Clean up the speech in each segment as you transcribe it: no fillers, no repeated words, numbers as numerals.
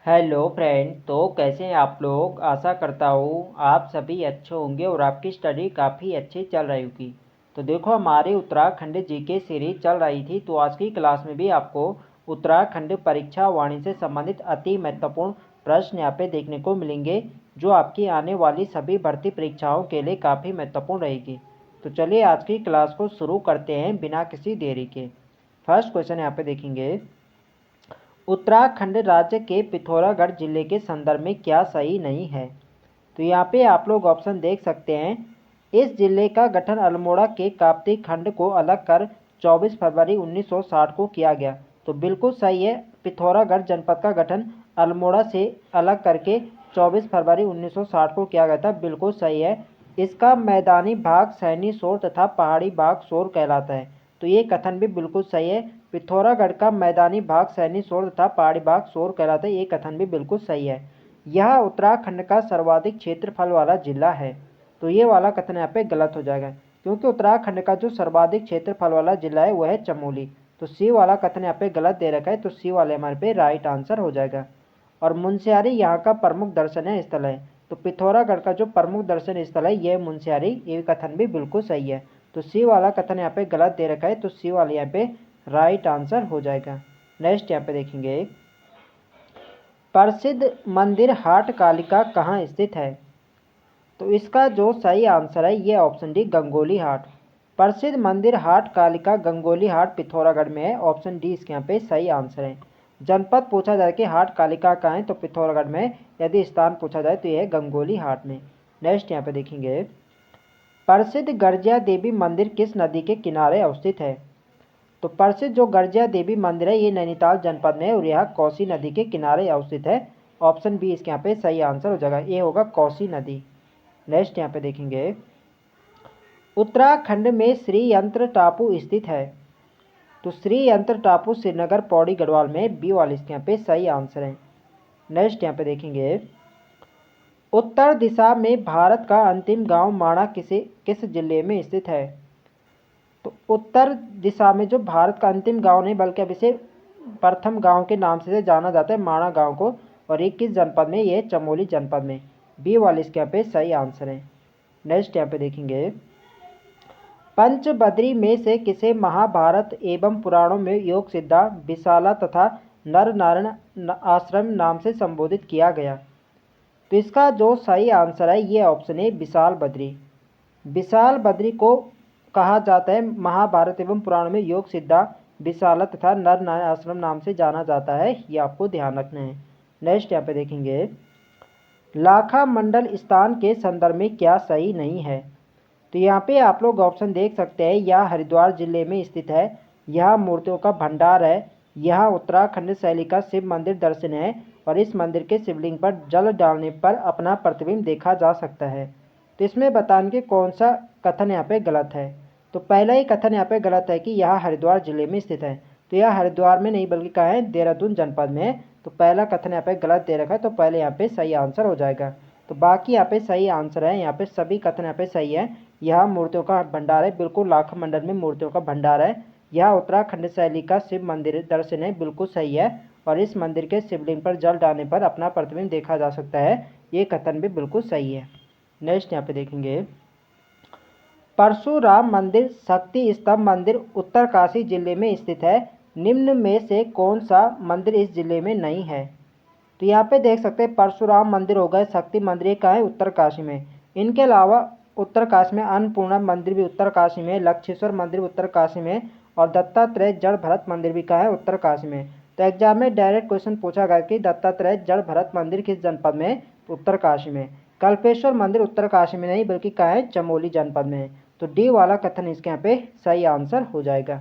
Hello friend. तो कैसे हैं आप लोग। आशा करता हूँ आप सभी अच्छे होंगे और आपकी स्टडी काफ़ी अच्छी चल रही होगी। तो देखो, हमारी उत्तराखंड जीके सीरीज चल रही थी, तो आज की क्लास में भी आपको उत्तराखंड परीक्षा वाणी से संबंधित अति महत्वपूर्ण प्रश्न यहाँ पे देखने को मिलेंगे, जो आपकी आने वाली सभी भर्ती परीक्षाओं के लिए काफ़ी महत्वपूर्ण रहेगी। तो चलिए आज की क्लास को शुरू करते हैं बिना किसी देरी के। फर्स्ट क्वेश्चन यहाँ पे देखेंगे, उत्तराखंड राज्य के पिथौरागढ़ जिले के संदर्भ में क्या सही नहीं है। तो यहाँ पे आप लोग ऑप्शन देख सकते हैं। इस जिले का गठन अल्मोड़ा के काप्ती खंड को अलग कर 24 फरवरी 1960 को किया गया। तो बिल्कुल सही है, पिथौरागढ़ जनपद का गठन अल्मोड़ा से अलग करके 24 फरवरी 1960 को किया गया था, बिल्कुल सही है। इसका मैदानी भाग सैनी शोर तथा पहाड़ी भाग शोर कहलाता है। तो ये कथन भी बिल्कुल सही है, पिथौरागढ़ का मैदानी भाग सैनी शोर तथा पहाड़ी भाग शोर कहलाता है, ये कथन भी बिल्कुल सही है। यह उत्तराखंड का सर्वाधिक क्षेत्रफल वाला जिला है। तो ये वाला कथन यहाँ पे गलत हो जाएगा, क्योंकि उत्तराखंड का जो सर्वाधिक क्षेत्रफल वाला जिला है वह है चमोली। तो सी वाला कथन यहाँ पे गलत दे रखा है, तो सी वाले हमारे पे राइट आंसर हो जाएगा। और मुनस्यारी यहाँ का प्रमुख दर्शनीय स्थल है। तो पिथौरागढ़ का जो प्रमुख दर्शनीय स्थल है ये मुनस्यारी, ये कथन भी बिल्कुल सही है। तो सी वाला कथन यहाँ पे गलत दे रखा है, तो सी वाले यहाँ पे राइट आंसर हो जाएगा। नेक्स्ट यहाँ पे देखेंगे, प्रसिद्ध मंदिर हाट कालिका कहाँ स्थित है। तो इसका जो सही आंसर है ये ऑप्शन डी गंगोली हाट। प्रसिद्ध मंदिर हाट कालिका गंगोली हाट पिथौरागढ़ में है, ऑप्शन डी इसके यहाँ पे सही आंसर है। जनपद पूछा जाए कि हाट कालिका कहाँ है, तो पिथौरागढ़ में। यदि स्थान पूछा जाए तो यह है गंगोली हाट में। नेक्स्ट यहाँ पे देखेंगे, प्रसिद्ध गर्जिया देवी मंदिर किस नदी के किनारे अवस्थित है। तो प्रसिद्ध जो गर्जिया देवी मंदिर है ये नैनीताल जनपद में है और यह कोसी नदी के किनारे अवस्थित है। ऑप्शन बी इसके यहाँ पे सही आंसर हो जाएगा, ये होगा कोसी नदी। नेक्स्ट यहाँ पे देखेंगे, उत्तराखंड में श्री यंत्र टापू स्थित है। तो श्री यंत्र टापू श्रीनगर पौड़ी गढ़वाल में, बी वाले इसके यहाँ पे सही आंसर है। नेक्स्ट यहाँ पे देखेंगे, उत्तर दिशा में भारत का अंतिम गांव माणा किस जिले में स्थित है। तो उत्तर दिशा में जो भारत का अंतिम गांव नहीं बल्कि अब इसे प्रथम गांव के नाम से जाना जाता है, माणा गांव को, और ये किस जनपद में, ये चमोली जनपद में। बी वाले इसके यहाँ पे सही आंसर है। नेक्स्ट यहाँ पे देखेंगे, पंचबद्री में से किसे महाभारत एवं पुराणों में योग सिद्धा विशाला तथा नर नारायण आश्रम नाम से संबोधित किया गया। तो इसका जो सही आंसर है ये ऑप्शन है विशाल बद्री। विशाल बद्री को कहा जाता है महाभारत एवं पुराण में योग सिद्धा विशाला तथा नर नारायण आश्रम नाम से जाना जाता है, ये आपको ध्यान रखना है। नेक्स्ट यहाँ पे देखेंगे, लाखा मंडल स्थान के संदर्भ में क्या सही नहीं है। तो यहाँ पे आप लोग ऑप्शन देख सकते हैं, यह हरिद्वार जिले में स्थित है, यह मूर्तियों का भंडार है, यह उत्तराखंड शैली का शिव मंदिर दर्शन है, और इस मंदिर के शिवलिंग पर जल डालने पर अपना प्रतिबिंब देखा जा सकता है। तो इसमें बताने के कौन सा कथन यहाँ पे गलत है। तो पहला ही कथन यहाँ पे गलत है कि यह हरिद्वार जिले में स्थित है। तो यह हरिद्वार में नहीं बल्कि कहाँ है, देहरादून जनपद में है। तो पहला कथन यहाँ पे गलत दे रखा है, तो पहले यहाँ पे सही आंसर हो जाएगा। तो बाकी यहाँ पे सही आंसर है, यहाँ पे सभी कथन यहाँ पे सही है। यह मूर्तियों का भंडार है, बिल्कुल लाखा मंडल में मूर्तियों का भंडार है। यह उत्तराखंड शैली का शिव मंदिर दर्शन है, बिल्कुल सही है। और इस मंदिर के शिवलिंग पर जल डालने पर अपना प्रतिबिंब देखा जा सकता है, ये कथन भी बिल्कुल सही है। नेक्स्ट यहाँ पे देखेंगे, परशुराम मंदिर शक्ति स्तंभ मंदिर उत्तरकाशी जिले में स्थित है, निम्न में से कौन सा मंदिर इस जिले में नहीं है। तो यहाँ पे देख सकते हैं परशुराम मंदिर हो गए, शक्ति मंदिर ये कहाँ है, उत्तरकाशी में। इनके अलावा उत्तरकाशी में अन्नपूर्णा मंदिर भी उत्तरकाशी में, लक्षेश्वर मंदिर उत्तरकाशी में, और दत्तात्रेय जड़ भरत मंदिर भी कहाँ है, उत्तरकाशी में। तो एग्जाम में डायरेक्ट क्वेश्चन पूछा गया कि दत्तात्रेय जड़ भरत मंदिर किस जनपद में, उत्तरकाशी में। कल्पेश्वर मंदिर उत्तरकाशी में नहीं बल्कि कहाँ है, चमोली जनपद में है। तो डी वाला कथन इसके यहाँ पे सही आंसर हो जाएगा,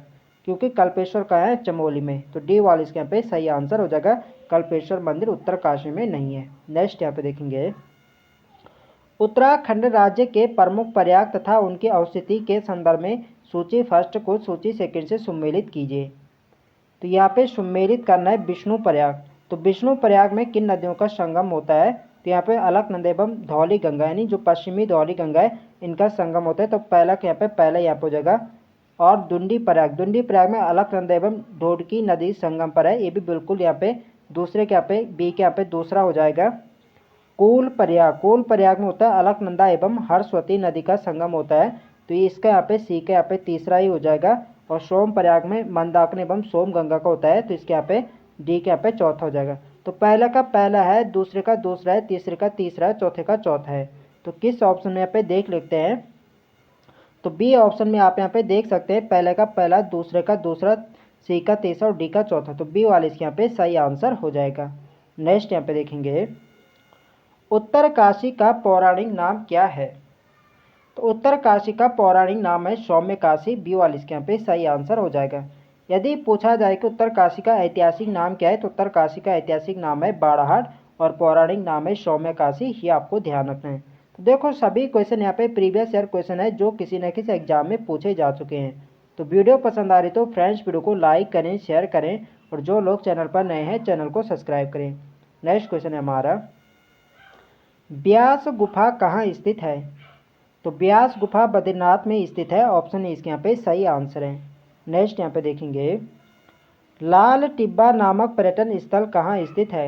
क्योंकि कल्पेश्वर कहाँ है, चमोली में। तो डी वाला इसके यहाँ पे सही आंसर हो जाएगा, कल्पेश्वर मंदिर उत्तरकाशी में नहीं है। नेक्स्ट यहाँ पे देखेंगे, उत्तराखंड राज्य के प्रमुख प्रयाग तथा उनकी अवस्थिति के संदर्भ में सूची फर्स्ट को सूची सेकंड से सम्मिलित कीजिए। तो यहाँ पे सम्मिलित करना है विष्णु प्रयाग। तो विष्णु प्रयाग में किन नदियों का संगम होता है। तो यहाँ पे अलकनंदा एवं धौली गंगा, यानी जो पश्चिमी धौली गंगा है इनका संगम होता है। तो पहला यहाँ पे पहला यहाँ पे हो जाएगा। और दुंडी प्रयाग में अलकनंदा एवं ढोडकी नदी संगम पर है, ये भी बिल्कुल यहाँ पे दूसरे के यहाँ पे बी के यहाँ पे दूसरा हो जाएगा कुल प्रयाग। कुल प्रयाग में होता है अलकनंदा एवं हरस्वती नदी का संगम होता है, तो ये इसका यहाँ पे सी का यहाँ पे तीसरा ही हो जाएगा। और सोम प्रयाग में मंदाकिनी एवं सोम गंगा का होता है, तो इसके यहाँ पे डी के यहाँ पे चौथा हो जाएगा। तो पहला का पहला है, दूसरे का दूसरा है, तीसरे का तीसरा है, चौथे का चौथा है। तो किस ऑप्शन में यहाँ पे देख लेते हैं, तो बी ऑप्शन में आप यहाँ पे देख सकते हैं पहले का पहला, दूसरे का दूसरा, सी का तीसरा और डी का चौथा। तो बी वाले इसके यहाँ पे सही आंसर हो जाएगा। नेक्स्ट यहाँ पे देखेंगे उत्तरकाशी का पौराणिक नाम क्या है। तो उत्तरकाशी का पौराणिक नाम है सौम्यकाशी। बी वाले इसके यहाँ पे सही आंसर हो जाएगा। यदि पूछा जाए कि उत्तरकाशी का ऐतिहासिक नाम क्या है, तो उत्तरकाशी का ऐतिहासिक नाम है बाड़ाहाट और पौराणिक नाम है सौम्यकाशी। ये आपको ध्यान रखना है। तो देखो सभी क्वेश्चन यहाँ पे प्रीवियस ईयर क्वेश्चन है जो किसी न किसी एग्जाम में पूछे जा चुके हैं। तो वीडियो पसंद आ रही तो फ्रेंड्स वीडियो को लाइक करें, शेयर करें, और जो लोग चैनल पर नए हैं चैनल को सब्सक्राइब करें। नेक्स्ट क्वेश्चन है हमारा, ब्यास गुफा कहाँ स्थित है। तो ब्यास गुफा बद्रीनाथ में स्थित है। ऑप्शन ए इसके यहाँ पे सही आंसर है। नेक्स्ट यहाँ पे देखेंगे लाल टिब्बा नामक पर्यटन स्थल कहाँ स्थित है।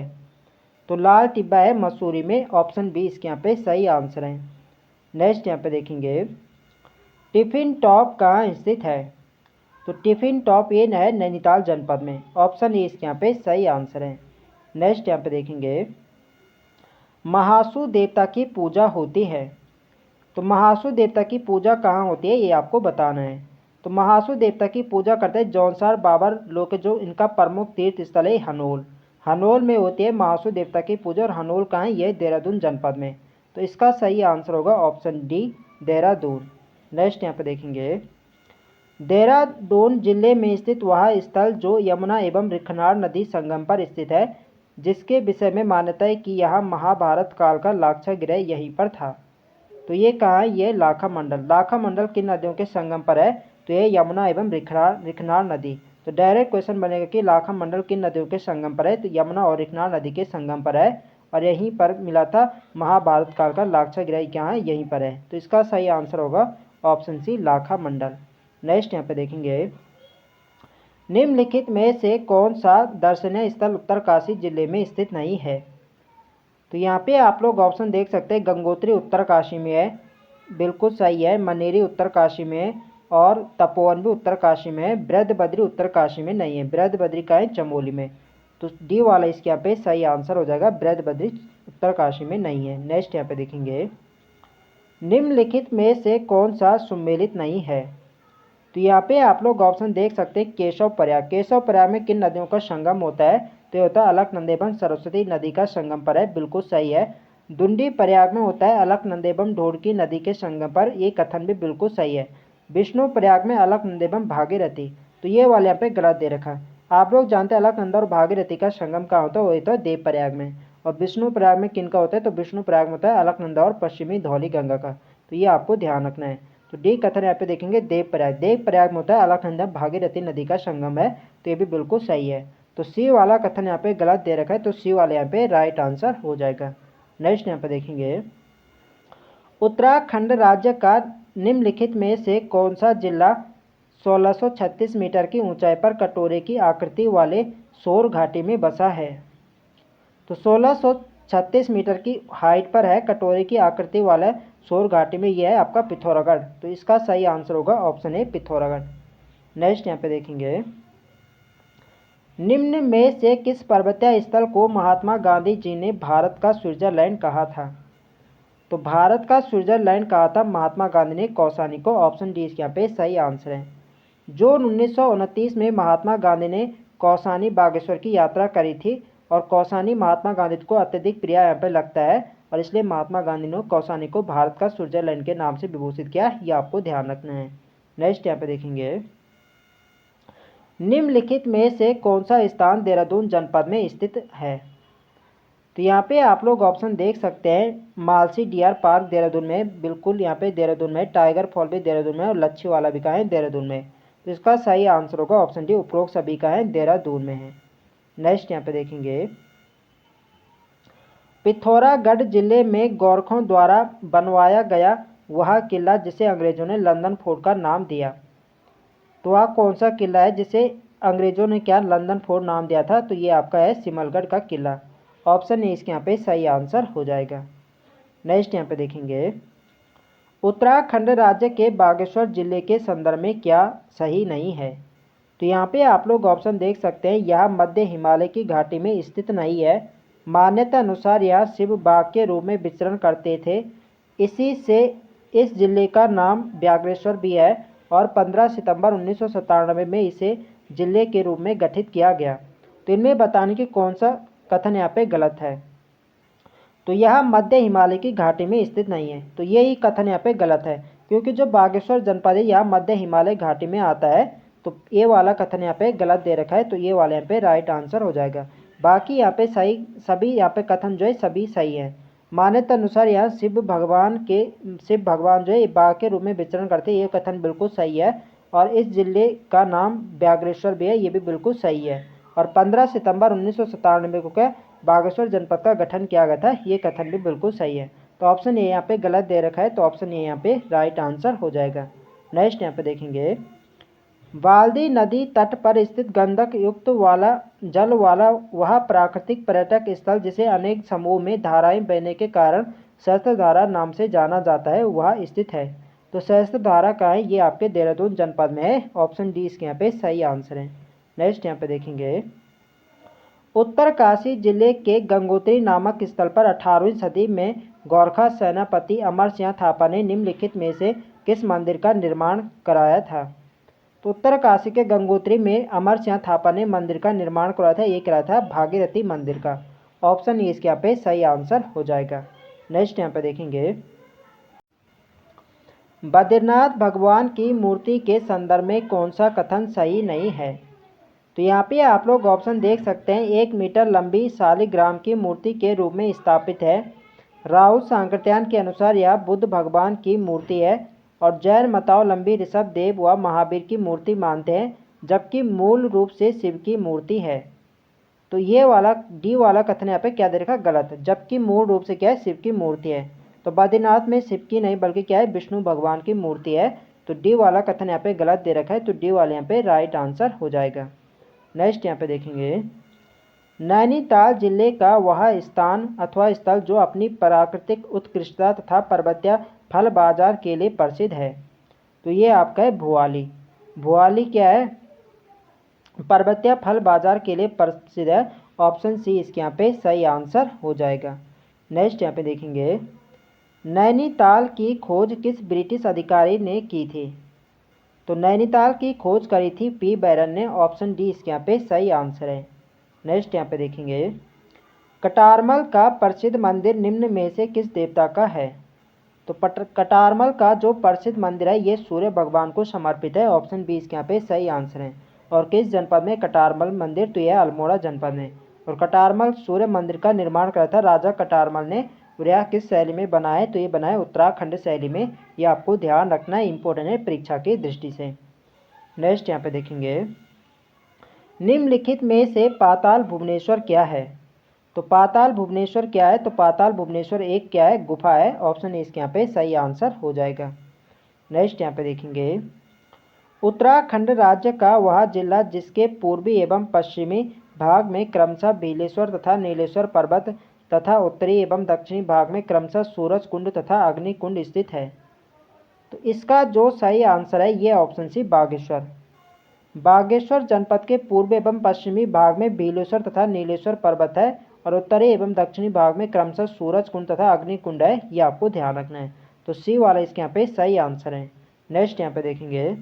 तो लाल टिब्बा है मसूरी में। ऑप्शन बी इसके यहाँ पे सही आंसर है। नेक्स्ट यहाँ पे देखेंगे टिफिन टॉप कहाँ स्थित है। तो टिफिन टॉप ये है नैनीताल जनपद में। ऑप्शन ए इसके यहाँ पे सही आंसर है। नेक्स्ट यहाँ पे देखेंगे महासु देवता की पूजा होती है। तो महासु देवता की पूजा कहाँ होती है ये आपको बताना है। तो महासु देवता की पूजा करते हैं जौनसार बाबर लोग के, जो इनका प्रमुख तीर्थ स्थल है हनोल। हनोल में होती है महासु देवता की पूजा। और हनोल कहाँ है, ये देहरादून जनपद में। तो इसका सही आंसर होगा ऑप्शन डी देहरादून। नेक्स्ट यहाँ पे देखेंगे देहरादून जिले में स्थित वह स्थल जो यमुना एवं रिखनार नदी संगम पर स्थित है, जिसके विषय में मान्यता है कि यहाँ महाभारत काल का लाक्षागृह यहीं पर था। तो ये कहाँ है, ये लाखा मंडल। लाखा मंडल किन नदियों के संगम पर है, तो ये यमुना एवं रिखनार नदी। तो डायरेक्ट क्वेश्चन बनेगा कि लाखा मंडल किन नदियों के संगम पर है, तो यमुना और रिखनार नदी के संगम पर है। और यहीं पर मिला था महाभारत काल का लाक्षागृह, क्या है, यहीं पर है। तो इसका सही आंसर होगा ऑप्शन सी लाखा मंडल। नेक्स्ट यहाँ पे देखेंगे निम्नलिखित में से कौन सा दर्शनीय स्थल उत्तरकाशी जिले में स्थित नहीं है। तो यहाँ पे आप लोग ऑप्शन देख सकते हैं गंगोत्री उत्तरकाशी में है, बिल्कुल सही है। मनेरी उत्तरकाशी में है और तपोवन भी उत्तरकाशी में है। बृहदबद्री उत्तरकाशी में नहीं है। बृहदबद्री का है चमोली में। तो डी वाला इसके यहाँ पे सही आंसर हो जाएगा, बृहदबद्री उत्तरकाशी में नहीं है। नेक्स्ट यहाँ पे देखेंगे निम्नलिखित में से कौन सा सुमेलित नहीं है। तो यहाँ पे आप लोग ऑप्शन देख सकते हैं केशव प्रयाग। केशव प्रयाग में किन नदियों का संगम होता है, तो होता है अलकनंदा एवं सरस्वती नदी का संगम पर है, बिल्कुल सही है। दुंडी प्रयाग में होता है अलकनंदा एवं ढोड़की नदी के संगम पर, ये कथन भी बिल्कुल सही है। विष्णु प्रयाग में अलकनंदा एवं भागीरथी, तो ये वाले यहाँ पे गलत दे रखा। आप लोग जानते हैं अलकनंदा और भागीरथी का संगम कहाँ होता है, वही तो देव प्रयाग में। और विष्णु प्रयाग में किन का होता है, तो विष्णु प्रयाग में होता है अलकनंदा और पश्चिमी धौली गंगा का। तो ये आपको ध्यान रखना है। तो डी कथन यहाँ पे देखेंगे देव प्रयाग। देव प्रयाग में होता है अलकनंदा भागीरथी नदी का संगम है, तो ये भी बिल्कुल सही है। तो सी वाला कथन यहाँ पे गलत दे रखा है, तो सी वाले यहाँ पे राइट आंसर हो जाएगा। नेक्स्ट यहाँ पे देखेंगे उत्तराखंड राज्य का निम्नलिखित में से कौन सा जिला 1636 मीटर की ऊंचाई पर कटोरे की आकृति वाले सौर घाटी में बसा है। तो 1636 मीटर की हाइट पर है, कटोरे की आकृति वाला सौर घाटी में यह है आपका पिथौरागढ़। तो इसका सही आंसर होगा ऑप्शन ए पिथौरागढ़। नेक्स्ट यहाँ पे देखेंगे निम्न में से किस पर्वतीय स्थल को महात्मा गांधी जी ने भारत का स्विट्जरलैंड कहा था। तो भारत का स्विट्जरलैंड कहा था महात्मा गांधी ने कौसानी को। ऑप्शन डी इसके यहाँ पे सही आंसर है। जून 1929 में महात्मा गांधी ने कौसानी बागेश्वर की यात्रा करी थी, और कौसानी महात्मा गांधी को अत्यधिक प्रिय यहाँ पे लगता है, और इसलिए महात्मा गांधी ने कौसानी को भारत का स्विट्जरलैंड के नाम से विभूषित किया। ये आपको ध्यान रखना है। नेक्स्ट यहाँ पे देखेंगे निम्नलिखित में से कौन सा स्थान देहरादून जनपद में स्थित है। तो यहाँ पे आप लोग ऑप्शन देख सकते हैं मालसी डियर पार्क देहरादून में, बिल्कुल यहाँ पे देहरादून में। टाइगर फॉल भी देहरादून में, और लच्छी वाला भी कहाँ है, देहरादून में। तो इसका सही आंसर होगा ऑप्शन डी उपरोक्त सभी का है देहरादून में है। नेक्स्ट यहाँ पे देखेंगे पिथौरागढ़ जिले में गोरखों द्वारा बनवाया गया वह किला जिसे अंग्रेजों ने लंदन फोर्ट का नाम दिया। तो वह कौन सा किला है जिसे अंग्रेजों ने क्या लंदन फोर्ट नाम दिया था, तो ये आपका है सिमलगढ़ का किला। ऑप्शन ए इसके यहाँ पे सही आंसर हो जाएगा। नेक्स्ट यहाँ पे देखेंगे, उत्तराखंड राज्य के बागेश्वर जिले के संदर्भ में क्या सही नहीं है। तो यहाँ पे आप लोग ऑप्शन देख सकते हैं, यह मध्य हिमालय की घाटी में स्थित नहीं है। मान्यता अनुसार यह शिव बाग के रूप में विचरण करते थे। इसी से इस जिले का नाम बागेश्वर भी है और 15 सितंबर 1997 में इसे जिले के रूप में गठित किया गया। तो इनमें बताने की कौन सा कथन यहाँ पे गलत है। तो यह मध्य हिमालय की घाटी में स्थित नहीं है, तो यही कथन यहाँ पे गलत है, क्योंकि जो बागेश्वर जनपद है यह मध्य हिमालय घाटी में आता है। तो ये वाला कथन यहाँ पे गलत दे रखा है, तो ये वाला यहाँ पे राइट आंसर हो जाएगा। बाकी यहाँ पे सही, सभी यहाँ पे कथन जो है सभी सही है। मान्यता अनुसार यहाँ शिव भगवान जो है बाघ के रूप में विचरण करते हैं, ये कथन बिल्कुल सही है। और इस जिले का नाम बागेश्वर भी है, ये भी बिल्कुल सही है। और 15 सितंबर 1997 को क्या बागेश्वर जनपद का गठन किया गया था, ये कथन भी बिल्कुल सही है। तो ऑप्शन ए यहाँ पे गलत दे रखा है, तो ऑप्शन ए यहाँ पे राइट आंसर हो जाएगा। नेक्स्ट यहाँ पे देखेंगे, बाल्दी नदी तट पर स्थित गंधक युक्त वाला जल वाला वह प्राकृतिक पर्यटक स्थल जिसे अनेक समूह में धाराएं बहने के कारण सहस्त्रधारा नाम से जाना जाता है, वह स्थित है। तो सहस्त्रधारा का है, ये आपके देहरादून जनपद में है। ऑप्शन डी इसके यहाँ पे सही आंसर है। नेक्स्ट यहाँ पे देखेंगे, उत्तरकाशी जिले के गंगोत्री नामक स्थल पर 18वीं सदी में गोरखा सेनापति अमर सिंह थापा ने निम्नलिखित में से किस मंदिर का निर्माण कराया था। तो उत्तरकाशी के गंगोत्री में अमर सिंह थापा ने मंदिर का निर्माण कराया था, ये कराया था भागीरथी मंदिर का। ऑप्शन ए इसके यहाँ पे सही आंसर हो जाएगा। नेक्स्ट यहाँ पे देखेंगे, बद्रीनाथ भगवान की मूर्ति के संदर्भ में कौन सा कथन सही नहीं है। तो यहाँ पे आप लोग ऑप्शन देख सकते हैं, 1 मीटर लंबी शालिग्राम की मूर्ति के रूप में स्थापित है। राहु सांकृत्यायन के अनुसार यह बुद्ध भगवान की मूर्ति है। और जैन मतावलंबी ऋषभ देव व महावीर की मूर्ति मानते हैं, जबकि मूल रूप से शिव की मूर्ति है। तो ये वाला डी वाला कथन यहाँ पे क्या दे रखा है, गलत है, जबकि मूल रूप से क्या है, शिव की मूर्ति है। तो बद्रीनाथ में शिव की नहीं बल्कि क्या है, विष्णु भगवान की मूर्ति है। तो डी वाला कथन यहाँ पे गलत दे रखा है, तो डी वाले यहाँ पे राइट आंसर हो जाएगा। नेक्स्ट यहाँ पे देखेंगे, नैनीताल जिले का वह स्थान अथवा स्थल जो अपनी प्राकृतिक उत्कृष्टता तथा पर्वतीय फल बाजार के लिए प्रसिद्ध है। तो ये आपका है भुआली। भुआली क्या है, पर्वतीय फल बाजार के लिए प्रसिद्ध है। ऑप्शन सी इसके यहाँ पे सही आंसर हो जाएगा। नेक्स्ट यहाँ पे देखेंगे, नैनीताल की खोज किस ब्रिटिश अधिकारी ने की थी। तो नैनीताल की खोज करी थी पी बैरन ने। ऑप्शन डी इसके यहाँ पे सही आंसर है। नेक्स्ट यहाँ पे देखेंगे, कटारमल का प्रसिद्ध मंदिर निम्न में से किस देवता का है। तो कटारमल का जो प्रसिद्ध मंदिर है ये सूर्य भगवान को समर्पित है। ऑप्शन बी इसके यहाँ पे सही आंसर है। और किस जनपद में कटारमल मंदिर, तो यह अल्मोड़ा जनपद में। और कटारमल सूर्य मंदिर का निर्माण करा था राजा कटारमल ने। और यह किस शैली में बना है, तो ये बना है उत्तराखंड शैली में। ये आपको ध्यान रखना है, इंपॉर्टेंट है परीक्षा की दृष्टि से। नेक्स्ट यहाँ पे देखेंगे, निम्नलिखित में से पाताल भुवनेश्वर क्या है। तो पाताल भुवनेश्वर क्या है, तो पाताल भुवनेश्वर एक क्या है, गुफा है। ऑप्शन ए इसके यहाँ पे सही आंसर हो जाएगा। नेक्स्ट यहाँ पे देखेंगे, उत्तराखंड राज्य का वह जिला जिसके पूर्वी एवं पश्चिमी भाग में क्रमशः भीलेश्वर तथा नीलेश्वर पर्वत तथा उत्तरी एवं दक्षिणी भाग में क्रमशः सूरज कुंड तथा अग्नि कुंड स्थित है। तो इसका जो सही आंसर है ये ऑप्शन सी बागेश्वर। बागेश्वर जनपद के पूर्व एवं पश्चिमी भाग में भीलेश्वर तथा नीलेश्वर पर्वत है और उत्तरी एवं दक्षिणी भाग में क्रमशः सूरज कुंड तथा अग्नि कुंड है। ये आपको ध्यान रखना है। तो सी वाला इसके यहाँ पे सही आंसर है। नेक्स्ट यहाँ पे देखेंगे,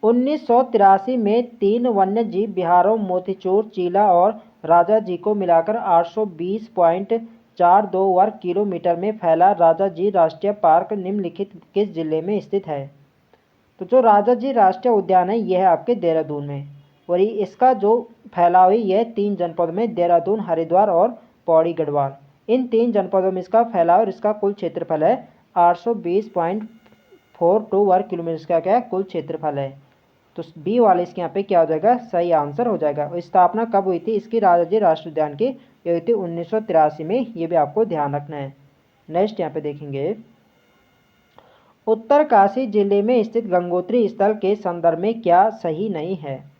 1983 में 3 वन्य जीव विहारों मोतीचूर, चीला और राजा जी को मिलाकर 820.42 वर्ग किलोमीटर में फैला राजा जी राष्ट्रीय पार्क निम्नलिखित किस जिले में स्थित है। तो जो राजा जी राष्ट्रीय उद्यान है यह है आपके देहरादून में। और इसका जो फैलाव है यह 3 जनपदों में, देहरादून, हरिद्वार और पौड़ी गढ़वाल, इन 3 जनपदों में इसका फैलाव और इसका कुल क्षेत्रफल है 820.42 वर्ग किलोमीटर का क्या है कुल क्षेत्रफल है। तो बी वाले इसके यहाँ पे क्या हो जाएगा, सही आंसर हो जाएगा। और स्थापना कब हुई थी इसकी राजा जी राष्ट्रीय उद्यान की, ये हुई थी 1983 में। ये भी आपको ध्यान रखना है। नेक्स्ट यहाँ पे देखेंगे, उत्तरकाशी जिले में स्थित गंगोत्री स्थल के संदर्भ में क्या सही नहीं है।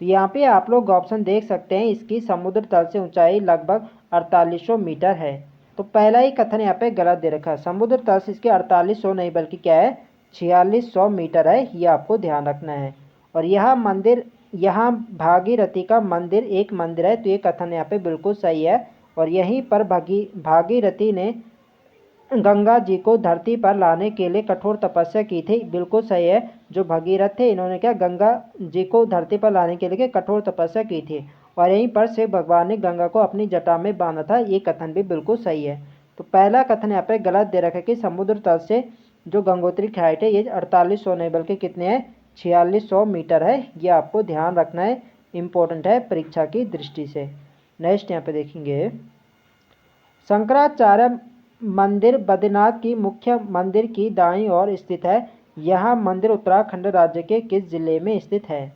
तो यहाँ पे आप लोग ऑप्शन देख सकते हैं, इसकी समुद्र तल से ऊंचाई लगभग 4800 मीटर है। तो पहला ही कथन यहाँ पे गलत दे रखा है, समुद्र तल से इसके 4800 नहीं बल्कि क्या है 4600 मीटर है, ये आपको ध्यान रखना है। और यह मंदिर, यहाँ भागीरथी का मंदिर एक मंदिर है, तो ये कथन यहाँ पे बिल्कुल सही है। और यहीं पर भागीरथी ने गंगा जी को धरती पर लाने के लिए कठोर तपस्या की थी, बिल्कुल सही है। जो भगीरथ थे इन्होंने क्या गंगा जी को धरती पर लाने के लिए कठोर तपस्या की थी, और यहीं पर शिव भगवान ने गंगा को अपनी जटा में बांधा था, ये कथन भी बिल्कुल सही है। तो पहला कथन यहाँ पे गलत दे रखा है कि समुद्र तल से जो गंगोत्री की हाइट है ये 4800 नहीं बल्कि कितने हैं 4600 मीटर है, ये आपको ध्यान रखना है, इम्पोर्टेंट है परीक्षा की दृष्टि से। नेक्स्ट यहाँ पे देखेंगे, शंकराचार्य मंदिर बद्रीनाथ की मुख्य मंदिर की दाईं ओर स्थित है, यह मंदिर उत्तराखंड राज्य के किस जिले में स्थित है।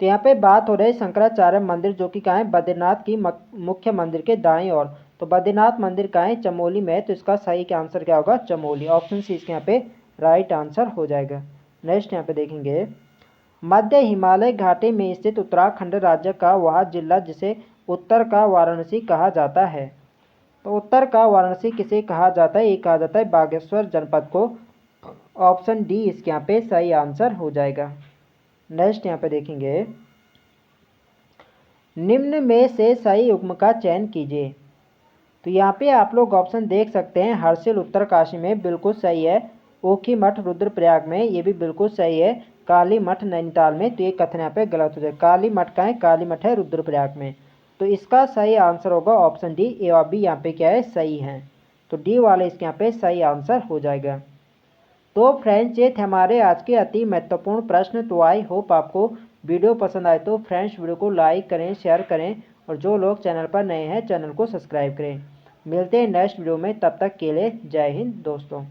तो यहाँ पे बात हो रही है शंकराचार्य मंदिर जो कि कहाँ है बद्रीनाथ की मुख्य मंदिर के दाईं ओर। तो बद्रीनाथ मंदिर कहाँ है चमोली में है, तो इसका सही का आंसर क्या होगा चमोली, ऑप्शन सी इसके यहाँ पे राइट आंसर हो जाएगा। नेक्स्ट यहाँ पे देखेंगे, मध्य हिमालय घाटी में स्थित उत्तराखंड राज्य का वह जिला जिसे उत्तर का वाराणसी कहा जाता है। तो उत्तर का वाराणसी किसे कहा जाता है, ये कहा जाता है बागेश्वर जनपद को, ऑप्शन डी इसके यहाँ पे सही आंसर हो जाएगा। नेक्स्ट यहाँ पे देखेंगे, निम्न में से सही युग्म का चयन कीजिए। तो यहाँ पे आप लोग ऑप्शन देख सकते हैं, हर्षिल उत्तरकाशी में बिल्कुल सही है, ओखी मठ रुद्रप्रयाग में ये भी बिल्कुल सही है, काली मठ नैनीताल में, तो ये कथन यहाँ पे गलत हो जाए, काली मठ का है काली मठ है रुद्रप्रयाग में, तो इसका सही आंसर होगा ऑप्शन डी, ए और बी यहाँ पे क्या है सही है, तो डी वाले इसके यहाँ पे सही आंसर हो जाएगा। तो फ्रेंड्स ये थे हमारे आज के अति महत्वपूर्ण प्रश्न। तो आई होप आपको वीडियो पसंद आए, तो फ्रेंड्स वीडियो को लाइक करें, शेयर करें, और जो लोग चैनल पर नए हैं चैनल को सब्सक्राइब करें। मिलते हैं नेक्स्ट वीडियो में, तब तक के लिए जय हिंद दोस्तों।